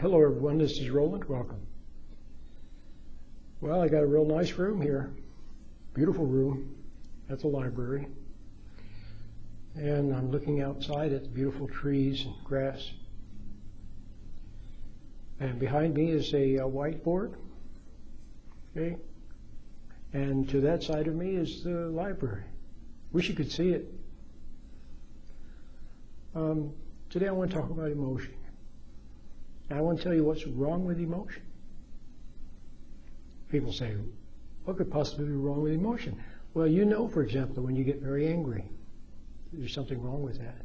Hello everyone, this is Roland. Welcome. Well, I got a real nice room here. Beautiful room at the library. And I'm looking outside at the beautiful trees and grass. And behind me is a whiteboard. Okay? And to that side of me is the library. Wish you could see it. Today I want to talk about emotion. And I want to tell you what's wrong with emotion. People say, what could possibly be wrong with emotion? Well, you know, for example, when you get very angry, there's something wrong with that.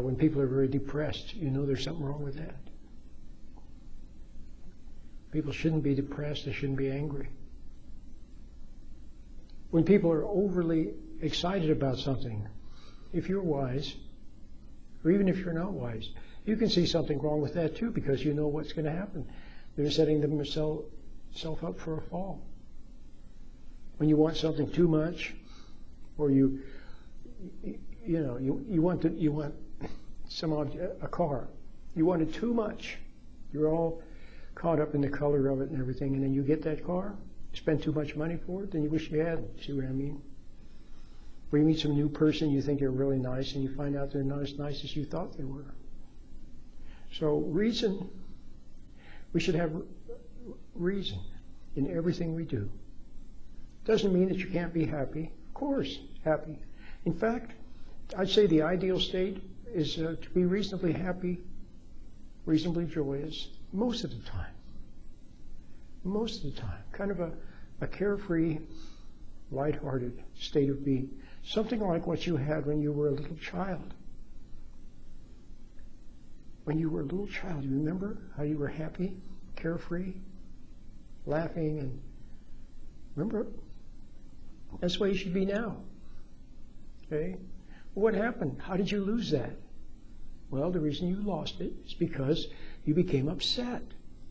When people are very depressed, you know there's something wrong with that. People shouldn't be depressed, they shouldn't be angry. When people are overly excited about something, if you're wise, or even if you're not wise, you can see something wrong with that too, because you know what's going to happen. They're setting themselves up for a fall. When you want something too much, or you want a car. You want it too much. You're all caught up in the color of it and everything, and then you get that car, spend too much money for it, then you wish you had. See what I mean? Or you meet some new person, you think they're really nice, and you find out they're not as nice as you thought they were. So reason, we should have reason in everything we do. Doesn't mean that you can't be happy. Of course, happy. In fact, I'd say the ideal state is to be reasonably happy, reasonably joyous, most of the time. Most of the time. Kind of a carefree, lighthearted state of being. Something like what you had when you were a little child. When you were a little child, you remember how you were happy, carefree, laughing, and remember? That's the way you should be now. Okay? What happened? How did you lose that? Well, the reason you lost it is because you became upset.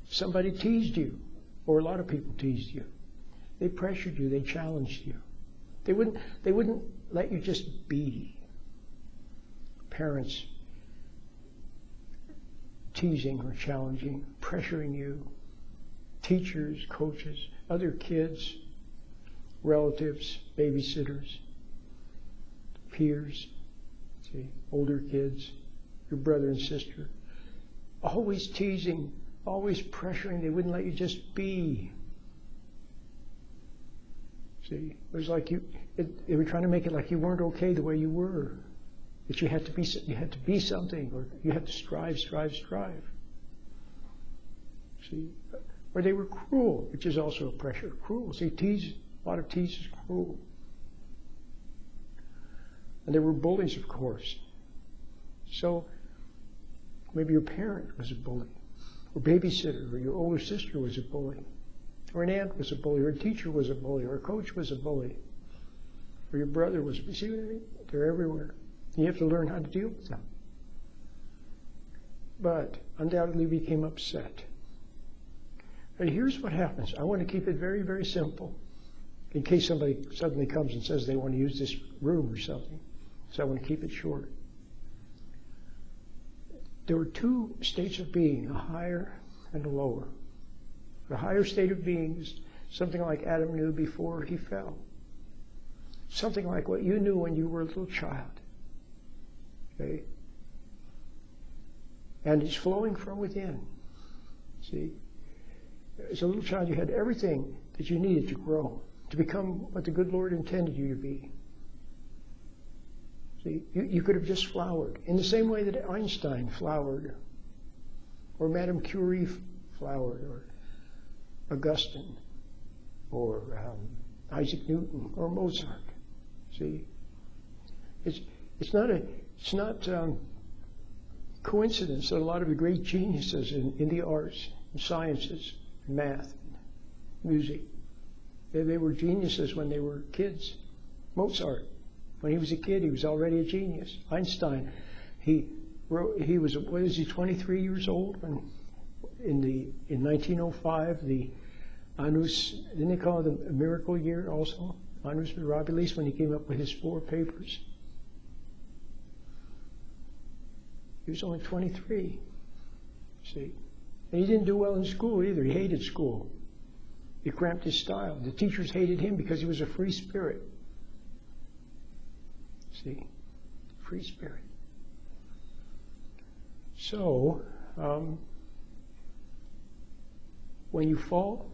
Somebody teased you, or a lot of people teased you. They pressured you, they challenged you. They wouldn't let you just be. Parents teasing or challenging, pressuring you. Teachers, coaches, other kids, relatives, babysitters, peers, see, older kids, your brother and sister. Always teasing, always pressuring. They wouldn't let you just be. See, it was like they were trying to make it like you weren't okay the way you were. That you had to be something, or you had to strive. See, or they were cruel, which is also a pressure. Cruel. See, a lot of tease is cruel. And there were bullies, of course. So maybe your parent was a bully, or babysitter, or your older sister was a bully, or an aunt was a bully, or a teacher was a bully, or a coach was a bully, or your brother was a bully. See what I mean? They're everywhere. You have to learn how to deal with them. But undoubtedly we became upset. But here's what happens. I want to keep it very, very simple, in case somebody suddenly comes and says they want to use this room or something. So I want to keep it short. There were two states of being, a higher and a lower. The higher state of being is something like Adam knew before he fell. Something like what you knew when you were a little child. Okay? And it's flowing from within. See? As a little child, you had everything that you needed to grow, to become what the good Lord intended you to be. See, you could have just flowered in the same way that Einstein flowered, or Madame Curie flowered, or Augustine, or Isaac Newton, or Mozart. See, it's not coincidence that a lot of the great geniuses in the arts, and sciences, math, music, they were geniuses when they were kids. Mozart, when he was a kid, he was already a genius. Einstein, he was 23 years old when in 1905 the Annus, didn't they call it the miracle year also? Annus Mirabilis, when he came up with his 4 papers. He was only 23. See? And he didn't do well in school either. He hated school. It cramped his style. The teachers hated him because he was a free spirit. See? Free spirit. So, when you fall,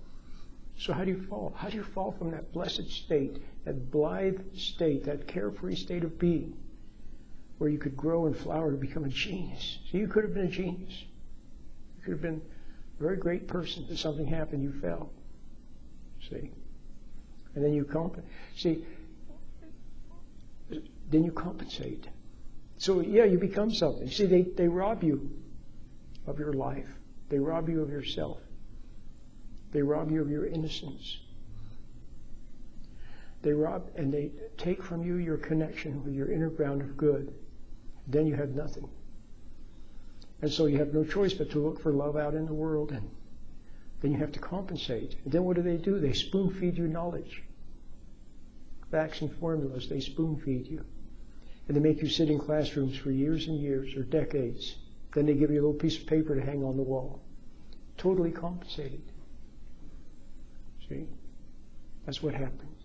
so how do you fall? How do you fall from that blessed state, that blithe state, that carefree state of being, where you could grow and flower to become a genius? See, you could have been a genius. You could have been a very great person, but something happened, you fell. See? And then you then you compensate. So, yeah, you become something. See, they rob you of your life. They rob you of yourself. They rob you of your innocence. They rob and they take from you your connection with your inner ground of good. Then you have nothing. And so you have no choice but to look for love out in the world, and then you have to compensate. And then what do? They spoon feed you knowledge. Facts and formulas, they spoon feed you. And they make you sit in classrooms for years and years or decades. Then they give you a little piece of paper to hang on the wall. Totally compensated. See? That's what happens.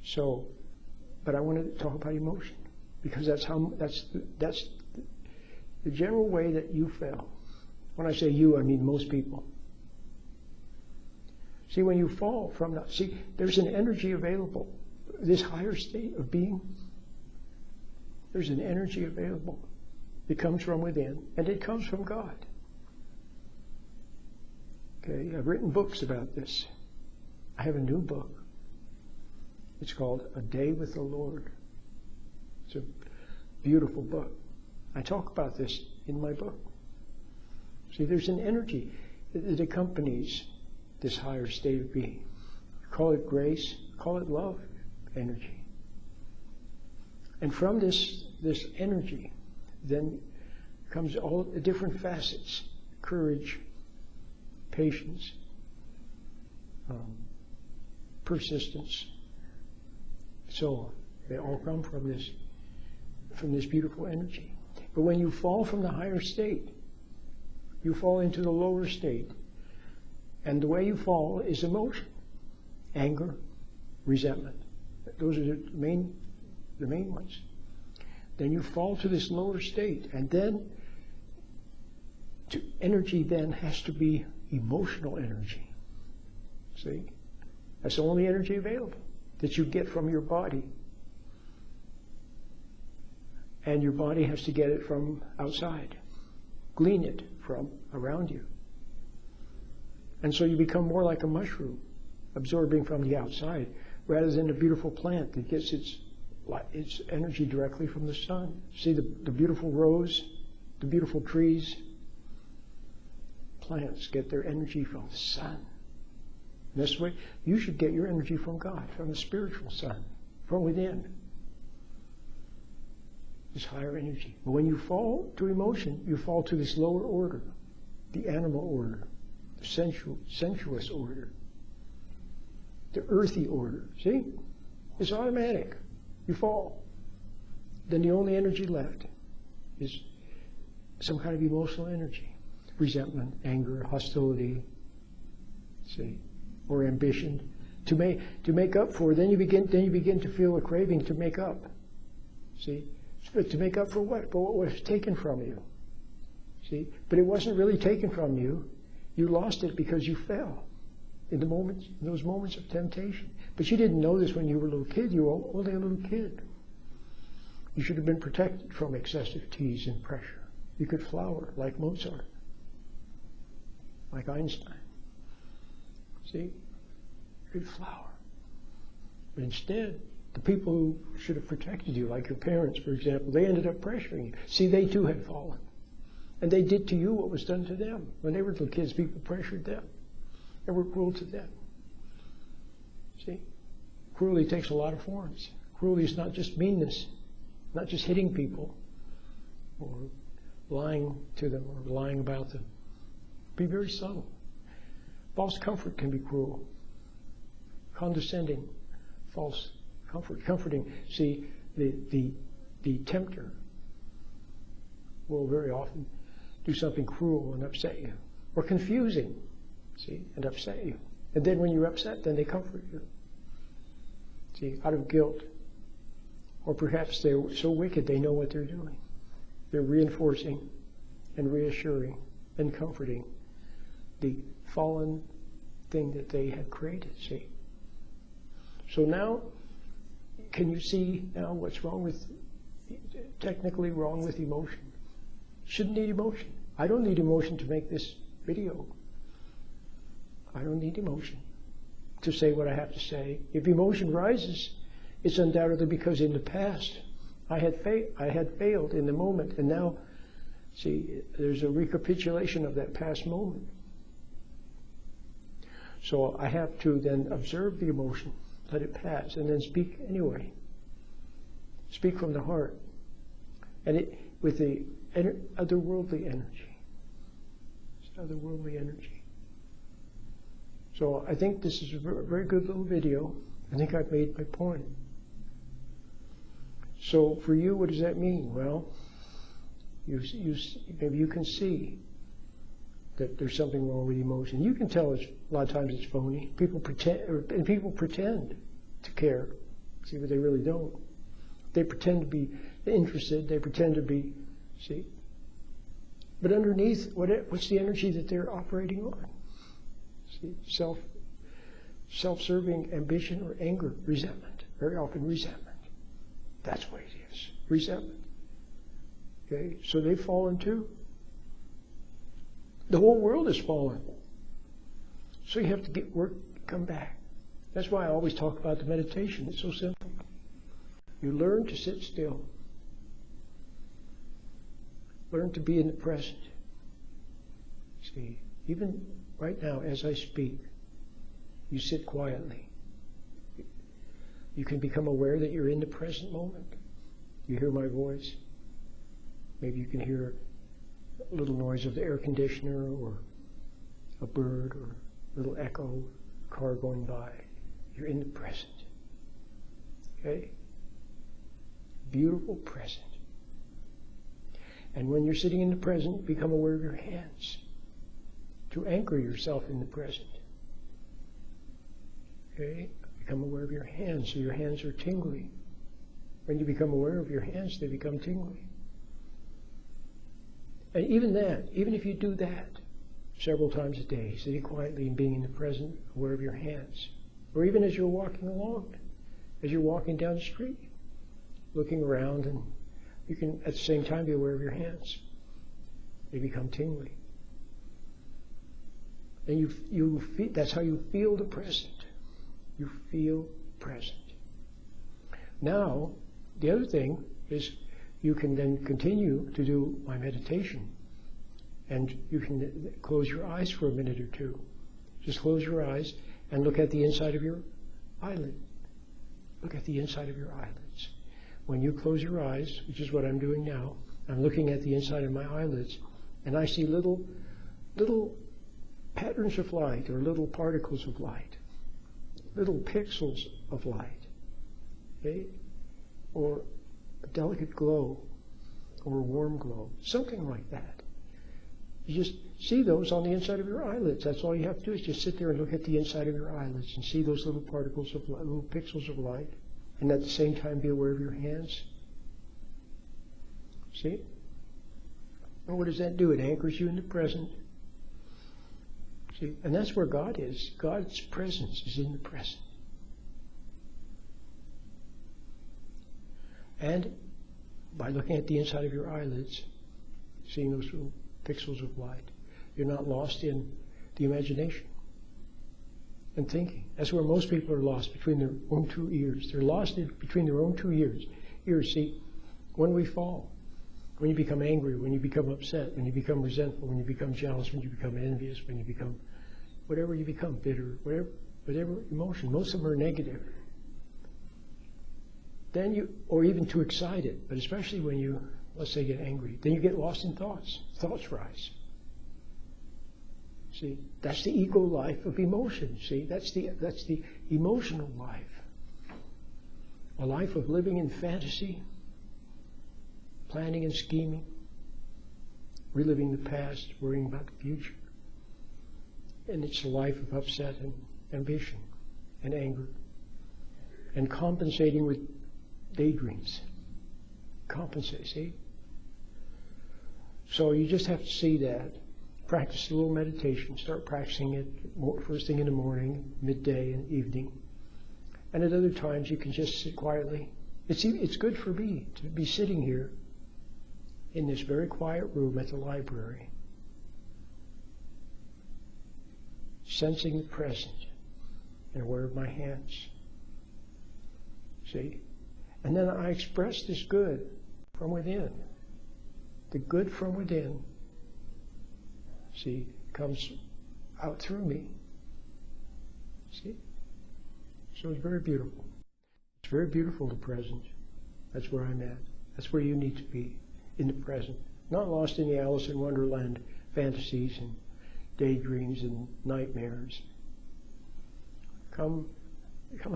So, but I want to talk about emotion, because that's the general way that you fell. When I say you, I mean most people. See, when you fall from that, see, there's an energy available. This higher state of being, there's an energy available. It comes from within, and it comes from God. Okay, I've written books about this. I have a new book. It's called A Day with the Lord. It's a beautiful book. I talk about this in my book. See, there's an energy that accompanies this higher state of being. Call it grace, call it love energy. And from this energy then comes all the different facets: courage, patience, persistence, so on. They all come from this beautiful energy. But when you fall from the higher state, you fall into the lower state. And the way you fall is emotion. Anger, resentment. Those are the main ones. Then you fall to this lower state, and then energy then has to be emotional energy. See? That's the only energy available that you get from your body. And your body has to get it from outside. Glean it from around you. And so you become more like a mushroom, absorbing from the outside, rather than a beautiful plant that gets its energy directly from the sun. See the beautiful rose, the beautiful trees. Plants get their energy from the sun. And this way, you should get your energy from God, from the spiritual sun, from within. This higher energy. But when you fall to emotion, you fall to this lower order, the animal order, the sensuous order, the earthy order. See? It's automatic. You fall. Then the only energy left is some kind of emotional energy. Resentment, anger, hostility, see, or ambition. To make up for, then you begin to feel a craving to make up. See? But to make up for what? For what was taken from you. See? But it wasn't really taken from you. You lost it because you fell in those moments of temptation. But you didn't know this when you were a little kid. You were only a little kid. You should have been protected from excessive tease and pressure. You could flower like Mozart, like Einstein. See? You could flower. But instead, the people who should have protected you, like your parents, for example, they ended up pressuring you. See, they too had fallen. And they did to you what was done to them. When they were little kids, people pressured them. They were cruel to them. See? Cruelty takes a lot of forms. Cruelty is not just meanness, not just hitting people or lying to them or lying about them. Be very subtle. False comfort can be cruel. Condescending, false comfort. Comforting. See, the tempter will very often do something cruel and upset you, or confusing, see, and upset you. And then when you're upset, then they comfort you, see, out of guilt. Or perhaps they're so wicked they know what they're doing. They're reinforcing and reassuring and comforting the fallen thing that they had created, see. So now, can you see now what's wrong with, technically wrong with emotion? Shouldn't need emotion. I don't need emotion to make this video. I don't need emotion to say what I have to say. If emotion rises, it's undoubtedly because in the past I had failed in the moment, and now, see, there's a recapitulation of that past moment. So I have to then observe the emotion, let it pass, and then speak anyway. Speak from the heart, and it with the otherworldly energy. It's otherworldly energy. So I think this is a very good little video. I think I've made my point. So for you, what does that mean? Well, maybe you can see that there's something wrong with emotion. You can tell a lot of times it's phony. People pretend to care, see, but they really don't. They pretend to be interested. They pretend to be, see. But underneath, what's the energy that they're operating on? See, self-serving ambition or anger, resentment. Very often resentment. That's what it is, resentment. Okay, so they've fallen too. The whole world has fallen. So you have to come back. That's why I always talk about the meditation. It's so simple. You learn to sit still. Learn to be in the present. See, even right now as I speak, you sit quietly. You can become aware that you're in the present moment. You hear my voice. Maybe you can hear a little noise of the air conditioner or a bird or a little echo, a car going by. You're in the present. Okay? Beautiful present. And when you're sitting in the present, become aware of your hands. To anchor yourself in the present. Okay? Become aware of your hands, so your hands are tingly. When you become aware of your hands, they become tingly. And even that, even if you do that several times a day, sitting quietly and being in the present, aware of your hands, or even as you're walking along, as you're walking down the street, looking around, and you can at the same time be aware of your hands. They become tingly. And you feel, that's how you feel the present. You feel present. Now, the other thing is you can then continue to do my meditation. And you can close your eyes for a minute or two. Just close your eyes and look at the inside of your eyelid. Look at the inside of your eyelids. When you close your eyes, which is what I'm doing now, I'm looking at the inside of my eyelids, and I see little patterns of light, or little particles of light, little pixels of light, okay? Or a delicate glow, or a warm glow, something like that. You just see those on the inside of your eyelids. That's all you have to do is just sit there and look at the inside of your eyelids and see those little particles of light, little pixels of light, and at the same time be aware of your hands. See? And what does that do? It anchors you in the present. See? And that's where God is. God's presence is in the present. And by looking at the inside of your eyelids, seeing those little pixels of light, you're not lost in the imagination and thinking. That's where most people are lost, between their own two ears. They're lost between their own two ears. See, when we fall, when you become angry, when you become upset, when you become resentful, when you become jealous, when you become envious, when you become whatever you become, bitter, whatever emotion, most of them are negative. Then you, or even too excited, but especially when you, let's say, get angry, then you get lost in thoughts. Thoughts rise. See, that's the ego life of emotion. See, that's the emotional life. A life of living in fantasy, planning and scheming, reliving the past, worrying about the future. And it's a life of upset and ambition and anger and compensating with daydreams. Compensate, see? So you just have to see that. Practice a little meditation. Start practicing it first thing in the morning, midday, and evening. And at other times you can just sit quietly. It's good for me to be sitting here in this very quiet room at the library, sensing the present and aware of my hands. See? And then I express this good from within. The good from within, see, comes out through me. See? So it's very beautiful. It's very beautiful, the present. That's where I'm at. That's where you need to be, in the present. Not lost in the Alice in Wonderland fantasies and daydreams and nightmares. Come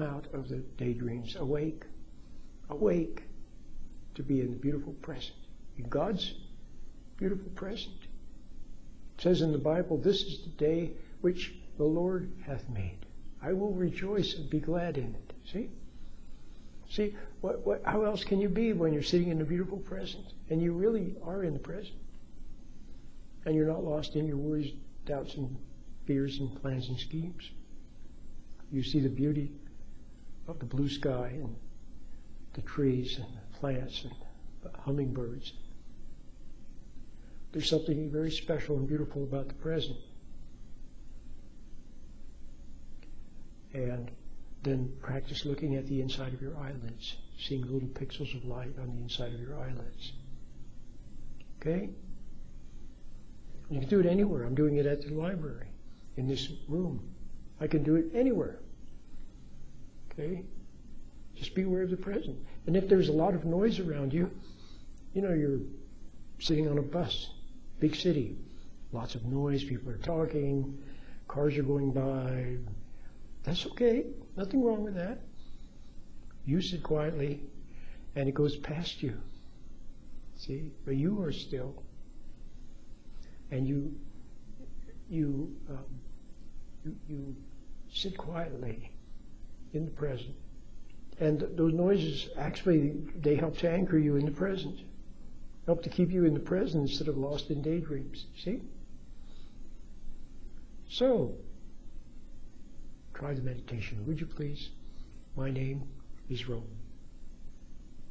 out of the daydreams, awake to be in the beautiful present, in God's beautiful present. It says in the Bible, this is the day which the Lord hath made. I will rejoice and be glad in it. See? See, how else can you be when you're sitting in the beautiful present? And you really are in the present. And you're not lost in your worries, doubts, and fears, and plans and schemes. You see the beauty of the blue sky and the trees and the plants and the hummingbirds. There's something very special and beautiful about the present. And then practice looking at the inside of your eyelids, seeing little pixels of light on the inside of your eyelids. Okay? You can do it anywhere. I'm doing it at the library, in this room. I can do it anywhere. Okay? Just be aware of the present. And if there's a lot of noise around you, you're sitting on a bus, big city, lots of noise, people are talking, cars are going by. That's okay. Nothing wrong with that. You sit quietly, and it goes past you. See? But you are still. And you sit quietly in the present. And those noises, actually, they help to anchor you in the present. Help to keep you in the present instead of lost in daydreams. See? So, try the meditation, would you please? My name is Roland.